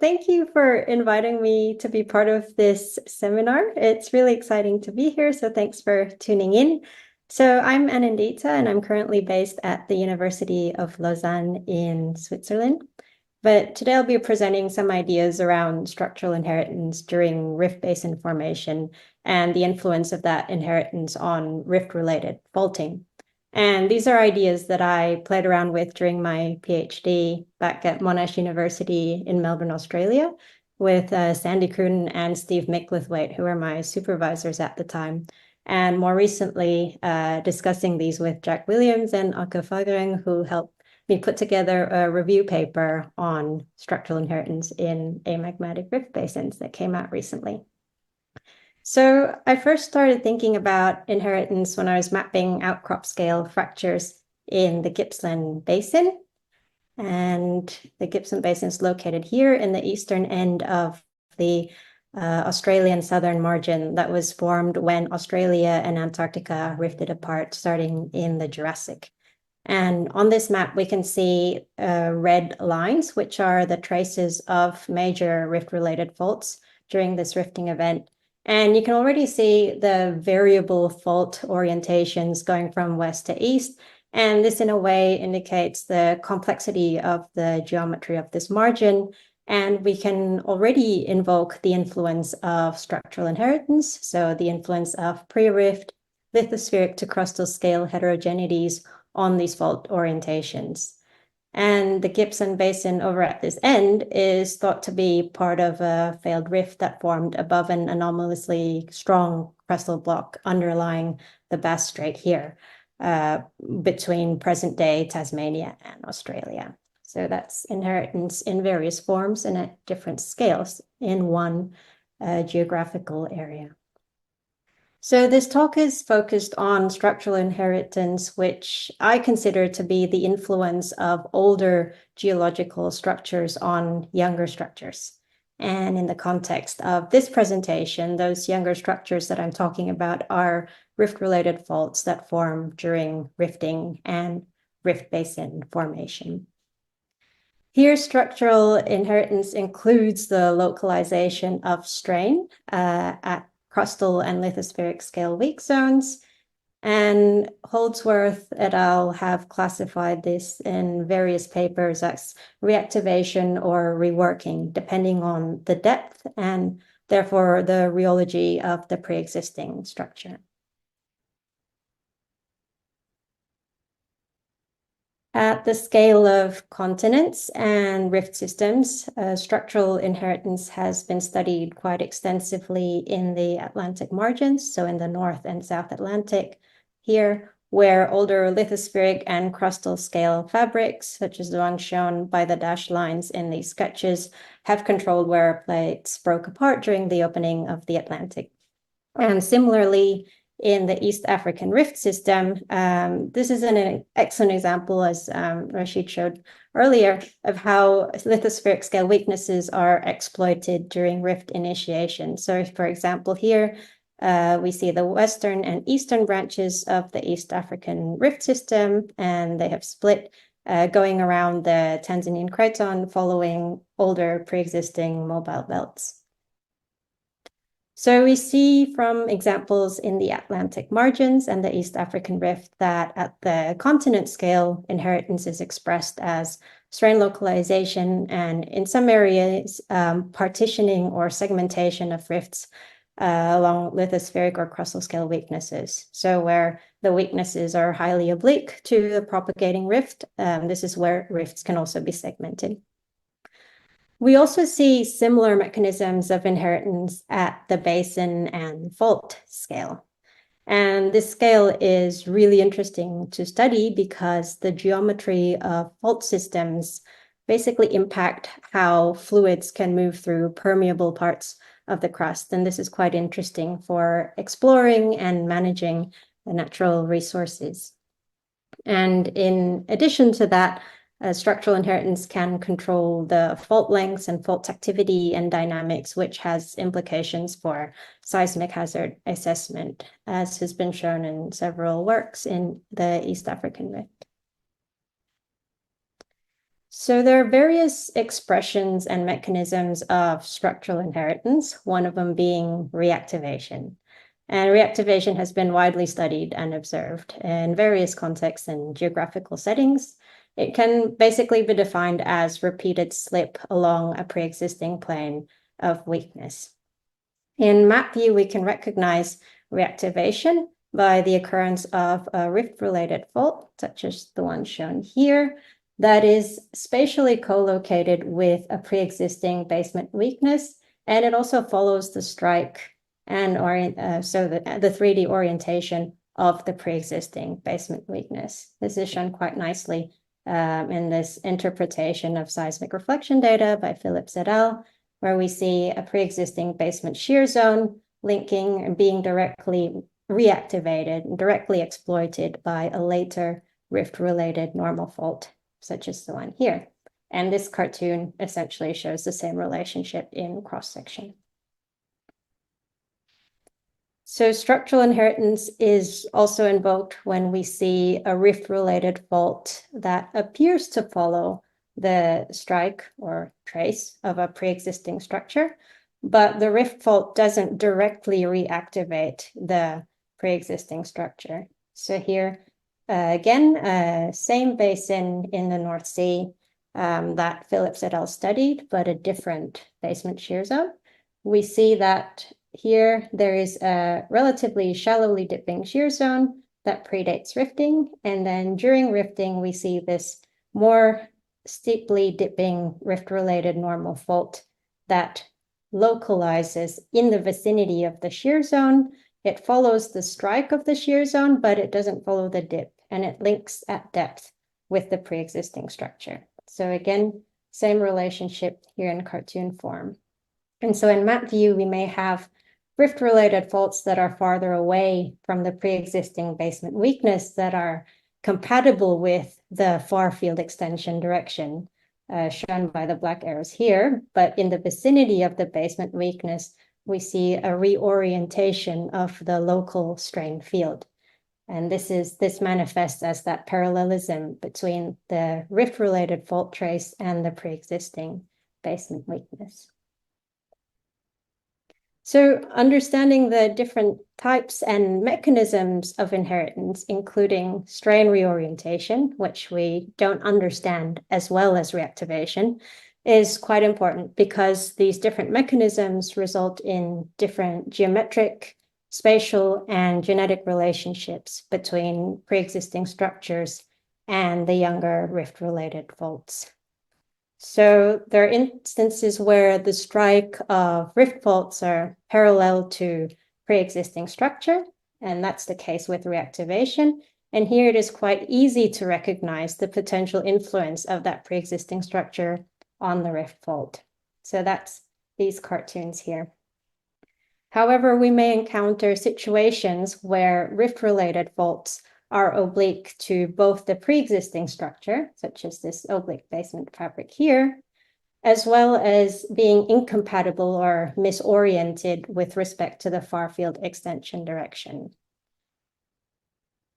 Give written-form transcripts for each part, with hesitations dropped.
thank you for inviting me to be part of this seminar. It's really exciting to be here, so thanks for tuning in. So I'm Anindita, and I'm currently based at the University of Lausanne in Switzerland. But today I'll be presenting some ideas around structural inheritance during rift basin formation and the influence of that inheritance on rift-related faulting. And these are ideas that I played around with during my PhD back at Monash University in Melbourne, Australia, with Sandy Cruden and Steve Micklethwaite, who were my supervisors at the time. And more recently, discussing these with Jack Williams and Anke Fagereng, who helped me put together a review paper on structural inheritance in amagmatic rift basins that came out recently. So I first started thinking about inheritance when I was mapping outcrop scale fractures in the Gippsland Basin. And the Gippsland Basin is located here in the eastern end of the Australian southern margin that was formed when Australia and Antarctica rifted apart starting in the Jurassic. And on this map, we can see red lines, which are the traces of major rift-related faults during this rifting event. And you can already see the variable fault orientations going from west to east. And this, in a way, indicates the complexity of the geometry of this margin. And we can already invoke the influence of structural inheritance, so the influence of pre-rift, lithospheric to crustal scale heterogeneities on these fault orientations. And the Gippsland Basin over at this end is thought to be part of a failed rift that formed above an anomalously strong crustal block underlying the Bass Strait here, between present-day Tasmania and Australia. So that's inheritance in various forms and at different scales in one geographical area. So this talk is focused on structural inheritance, which I consider to be the influence of older geological structures on younger structures. And in the context of this presentation, those younger structures that I'm talking about are rift-related faults that form during rifting and rift basin formation. Here, structural inheritance includes the localization of strain at crustal and lithospheric scale weak zones. And Holdsworth et al. Have classified this in various papers as reactivation or reworking, depending on the depth and therefore the rheology of the pre-existing structure. At the scale of continents and rift systems, structural inheritance has been studied quite extensively in the Atlantic margins, so in the North and South Atlantic here, where older lithospheric and crustal scale fabrics, such as the one shown by the dashed lines in these sketches, have controlled where plates broke apart during the opening of the Atlantic. And similarly, in the East African rift system, this is an excellent example, as Rashid showed earlier, of how lithospheric scale weaknesses are exploited during rift initiation. So, for example, here we see the western and eastern branches of the East African rift system, and they have split going around the Tanzanian craton following older pre-existing mobile belts. So we see from examples in the Atlantic margins and the East African rift that at the continent scale, inheritance is expressed as strain localization and in some areas, partitioning or segmentation of rifts along lithospheric or crustal scale weaknesses. So where the weaknesses are highly oblique to the propagating rift, this is where rifts can also be segmented. We also see similar mechanisms of inheritance at the basin and fault scale. And this scale is really interesting to study because the geometry of fault systems basically impact how fluids can move through permeable parts of the crust. And this is quite interesting for exploring and managing the natural resources. And in addition to that, structural inheritance can control the fault lengths and fault activity and dynamics, which has implications for seismic hazard assessment, as has been shown in several works in the East African rift. So there are various expressions and mechanisms of structural inheritance, one of them being reactivation. And reactivation has been widely studied and observed in various contexts and geographical settings. It can basically be defined as repeated slip along a pre-existing plane of weakness. In map view, we can recognize reactivation by the occurrence of a rift-related fault, such as the one shown here, that is spatially co-located with a pre-existing basement weakness, and it also follows the strike and so the 3D orientation of the pre-existing basement weakness. This is shown quite nicely in this interpretation of seismic reflection data by Phillips et al., where we see a pre-existing basement shear zone linking and being directly reactivated and directly exploited by a later rift-related normal fault, such as the one here. And this cartoon essentially shows the same relationship in cross-section. So structural inheritance is also invoked when we see a rift-related fault that appears to follow the strike or trace of a pre-existing structure, but the rift fault doesn't directly reactivate the pre-existing structure. So here, again, same basin in the North Sea that Phillips et al. Studied, but a different basement shear zone. We see that here there is a relatively shallowly dipping shear zone that predates rifting, and then during rifting we see this more steeply dipping rift-related normal fault that localizes in the vicinity of the shear zone. It follows the strike of the shear zone, but it doesn't follow the dip, and it links at depth with the pre-existing structure. So again, same relationship here in cartoon form. And so in map view, we may have rift-related faults that are farther away from the pre-existing basement weakness that are compatible with the far field extension direction shown by the black arrows here. But in the vicinity of the basement weakness, we see a reorientation of the local strain field. And this manifests as that parallelism between the rift-related fault trace and the pre-existing basement weakness. So understanding the different types and mechanisms of inheritance, including strain reorientation, which we don't understand as well as reactivation, is quite important because these different mechanisms result in different geometric, spatial, and genetic relationships between pre-existing structures and the younger rift-related faults. So there are instances where the strike of rift faults are parallel to pre-existing structure, and that's the case with reactivation. And here it is quite easy to recognize the potential influence of that pre-existing structure on the rift fault. So that's these cartoons here. However, we may encounter situations where rift-related faults are oblique to both the pre-existing structure, such as this oblique basement fabric here, as well as being incompatible or misoriented with respect to the far field extension direction.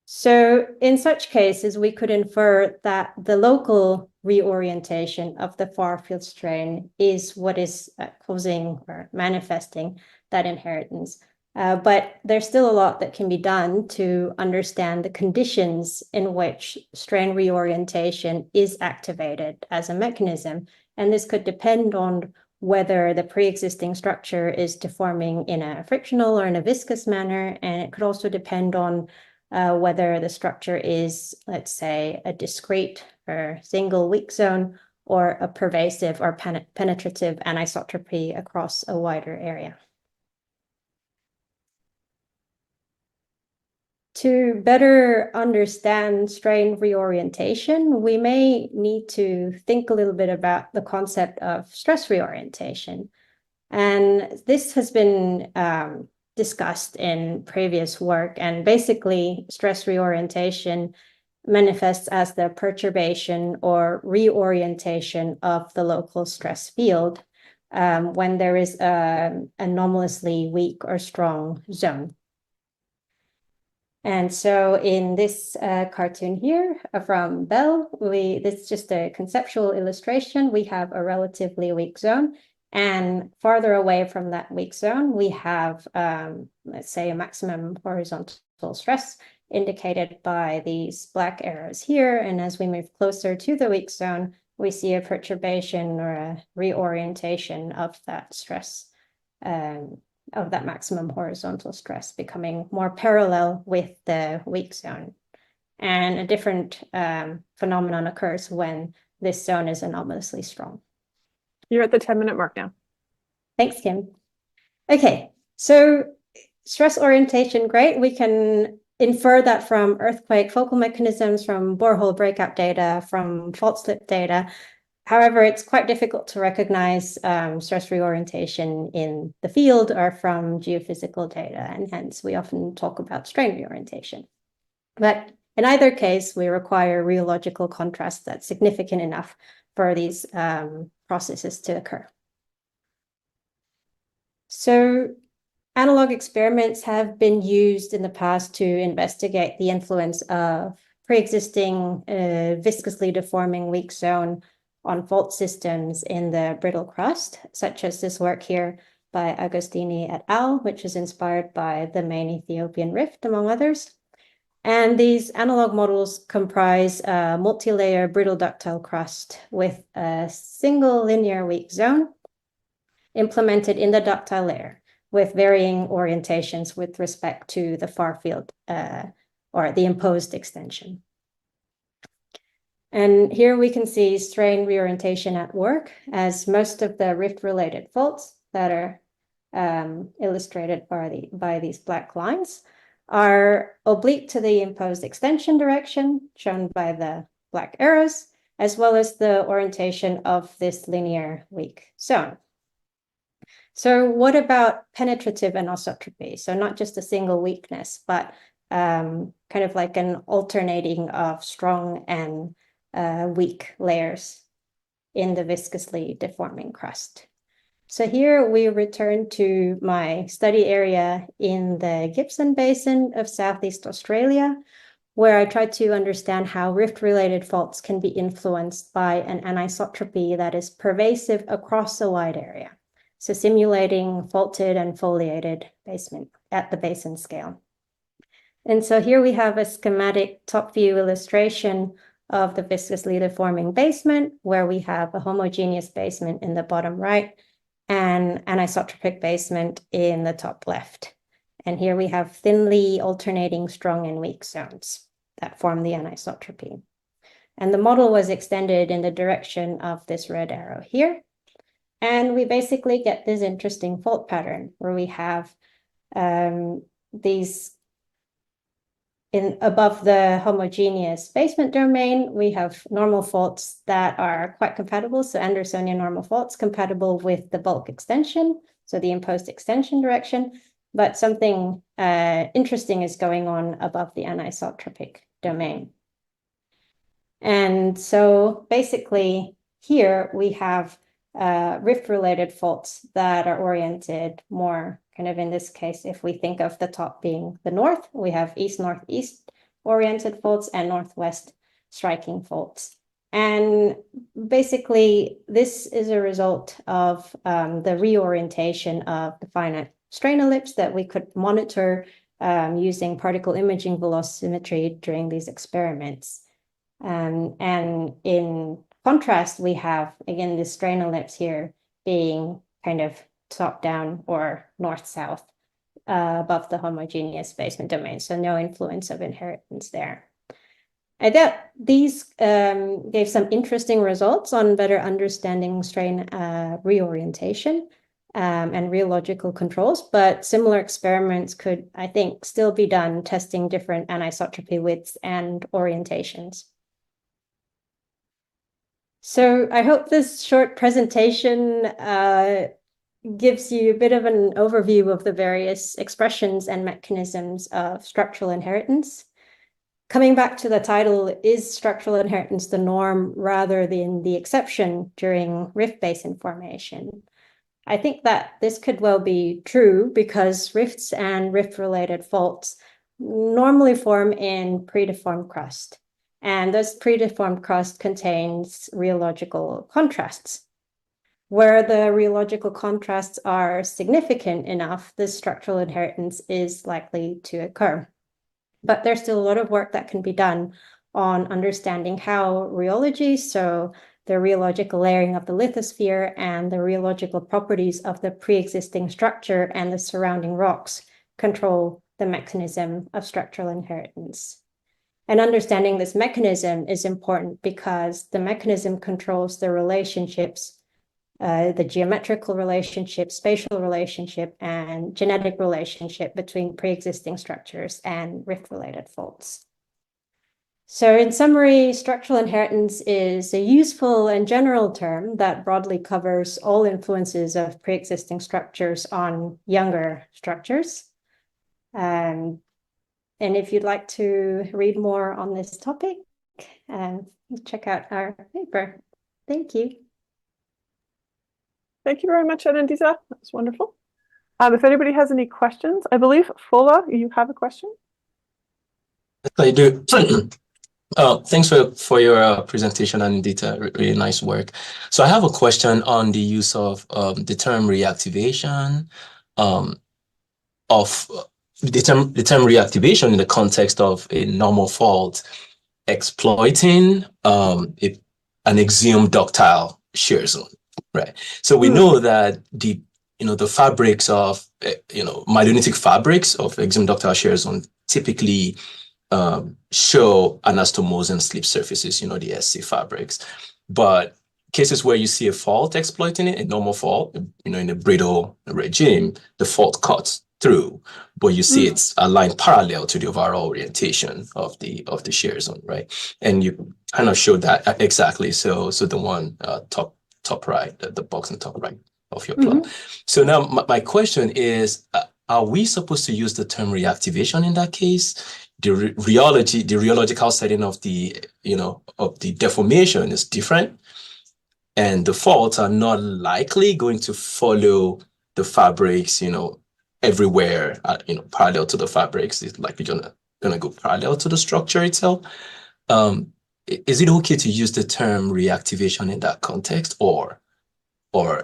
So in such cases, we could infer that the local reorientation of the far field strain is what is causing or manifesting that inheritance. But there's still a lot that can be done to understand the conditions in which strain reorientation is activated as a mechanism. And this could depend on whether the pre-existing structure is deforming in a frictional or in a viscous manner. And it could also depend on whether the structure is, let's say, a discrete or single weak zone or a pervasive or penetrative anisotropy across a wider area. To better understand strain reorientation, we may need to think a little bit about the concept of stress reorientation. And this has been discussed in previous work, and basically stress reorientation manifests as the perturbation or reorientation of the local stress field when there is an anomalously weak or strong zone. And so in this cartoon here from Bell, this is just a conceptual illustration. We have a relatively weak zone, and farther away from that weak zone, we have, let's say, a maximum horizontal stress indicated by these black arrows here. And as we move closer to the weak zone, we see a perturbation or a reorientation of that stress, of that maximum horizontal stress, becoming more parallel with the weak zone. And a different phenomenon occurs when this zone is anomalously strong. You're at the 10-minute mark now. Thanks, Kim. Okay, so stress orientation, great. We can infer that from earthquake focal mechanisms, from borehole breakout data, from fault slip data. However, it's quite difficult to recognize stress reorientation in the field or from geophysical data, and hence we often talk about strain reorientation. But in either case, we require rheological contrast that's significant enough for these processes to occur. So analog experiments have been used in the past to investigate the influence of pre-existing viscously deforming weak zone on fault systems in the brittle crust, such as this work here by Agostini et al., which is inspired by the main Ethiopian rift, among others. And these analog models comprise a multi-layer brittle ductile crust with a single linear weak zone implemented in the ductile layer, with varying orientations with respect to the far field or the imposed extension. And here we can see strain reorientation at work, as most of the rift-related faults that are illustrated by these black lines are oblique to the imposed extension direction, shown by the black arrows, as well as the orientation of this linear weak zone. So what about penetrative anisotropy? So not just a single weakness, but kind of like an alternating of strong and weak layers in the viscously deforming crust. So here we return to my study area in the Gippsland Basin of Southeast Australia, where I tried to understand how rift-related faults can be influenced by an anisotropy that is pervasive across a wide area. So simulating faulted and foliated basement at the basin scale. And so here we have a schematic top view illustration of the viscously deforming basement, where we have a homogeneous basement in the bottom right and anisotropic basement in the top left. And here we have thinly alternating strong and weak zones that form the anisotropy. And the model was extended in the direction of this red arrow here. And we basically get this interesting fault pattern where we have these above the homogeneous basement domain, we have normal faults that are quite compatible. So Andersonian normal faults compatible with the bulk extension, so the imposed extension direction. But something interesting is going on above the anisotropic domain. And so basically here we have rift-related faults that are oriented more kind of in this case, if we think of the top being the north, we have east-northeast oriented faults and northwest striking faults. And basically, this is a result of the reorientation of the finite strain ellipse that we could monitor using particle imaging velocimetry during these experiments. And in contrast, we have, again, this strain ellipse here being kind of top-down or north-south above the homogeneous basement domain, so no influence of inheritance there. I thought these gave some interesting results on better understanding strain reorientation and rheological controls, but similar experiments could, I think, still be done testing different anisotropy widths and orientations. So I hope this short presentation gives you a bit of an overview of the various expressions and mechanisms of structural inheritance. Coming back to the title, is structural inheritance the norm rather than the exception during rift basin formation? I think that this could well be true because rifts and rift-related faults normally form in predeformed crust. And this predeformed crust contains rheological contrasts. Where the rheological contrasts are significant enough, this structural inheritance is likely to occur. But there's still a lot of work that can be done on understanding how rheology, so the rheological layering of the lithosphere and the rheological properties of the pre-existing structure and the surrounding rocks control the mechanism of structural inheritance. And understanding this mechanism is important because the mechanism controls the relationships, the geometrical relationship, spatial relationship, and genetic relationship between pre-existing structures and rift-related faults. So in summary, structural inheritance is a useful and general term that broadly covers all influences of pre-existing structures on younger structures. And if you'd like to read more on this topic, check out our paper. Thank you. Thank you very much, Anindita. That was wonderful. If anybody has any questions, I believe, Fola, you have a question? I do. Thanks for your presentation, Anindita. Really nice work. So I have a question on the use of the term reactivation, of the term reactivation in the context of a normal fault exploiting an exhumed ductile shear zone, right? So we know that the fabrics of myelinitic fabrics of exhumed ductile shear zone typically show anastomose and slip surfaces, the SC fabrics. But cases where you see a fault exploiting it, a normal fault, in a brittle regime, the fault cuts through, but you see it's aligned parallel to the overall orientation of the shear zone, right? And you kind of showed that exactly. So the one top right, the box on top right of your plot. So now my question is, are we supposed to use the term reactivation in that case? The rheological setting of the deformation is different, and the faults are not likely going to follow the fabrics, everywhere, parallel to the fabrics. It's likely gonna go parallel to the structure itself. Is it okay to use the term reactivation in that context, or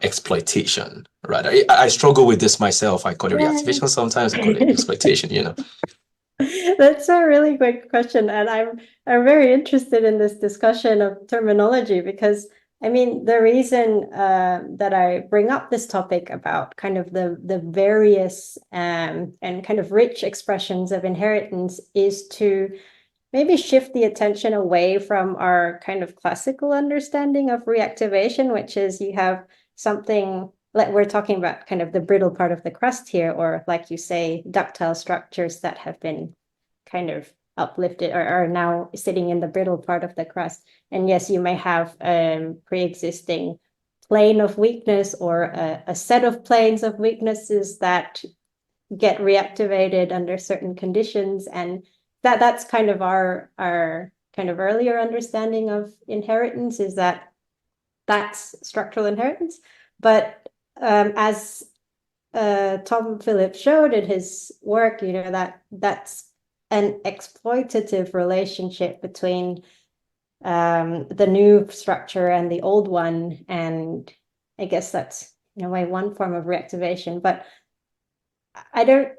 exploitation, right? I struggle with this myself. I call it reactivation sometimes, I call it exploitation, That's a really great question, and I'm very interested in this discussion of terminology because I mean the reason that I bring up this topic about kind of the various and kind of rich expressions of inheritance is to maybe shift the attention away from our kind of classical understanding of reactivation, which is you have something like we're talking about kind of the brittle part of the crust here, or like you say, ductile structures that have been kind of uplifted or are now sitting in the brittle part of the crust. And yes, you may have pre-existing plane of weakness or a set of planes of weaknesses that get reactivated under certain conditions. And that's kind of our kind of earlier understanding of inheritance, is that that's structural inheritance. But as Tom Phillips showed in his work, that's an exploitative relationship between the new structure and the old one. And I guess that's in a way one form of reactivation. But I don't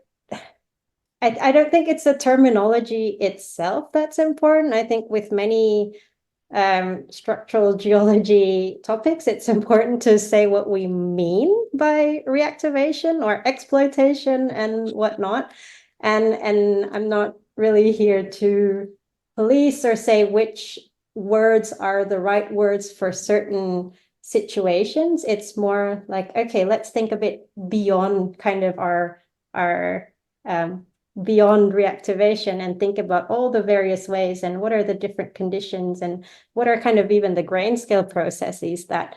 think it's the terminology itself that's important. I think with many structural geology topics, it's important to say what we mean by reactivation or exploitation and whatnot. And I'm not really here to police or say which words are the right words for certain situations. It's more like, okay, let's think a bit beyond kind of our beyond reactivation and think about all the various ways and what are the different conditions and what are kind of even the grain scale processes that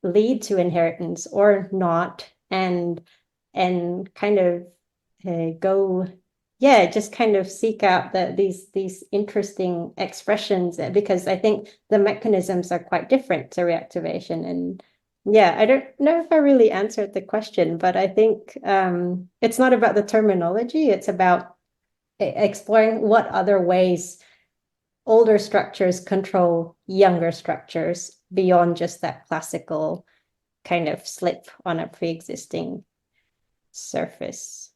lead to inheritance or not, and kind of just kind of seek out these interesting expressions, because I think the mechanisms are quite different to reactivation. And I don't know if I really answered the question, but I think it's not about the terminology. It's about exploring what other ways older structures control younger structures beyond just that classical kind of slip on a pre-existing surface.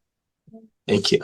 Thank you.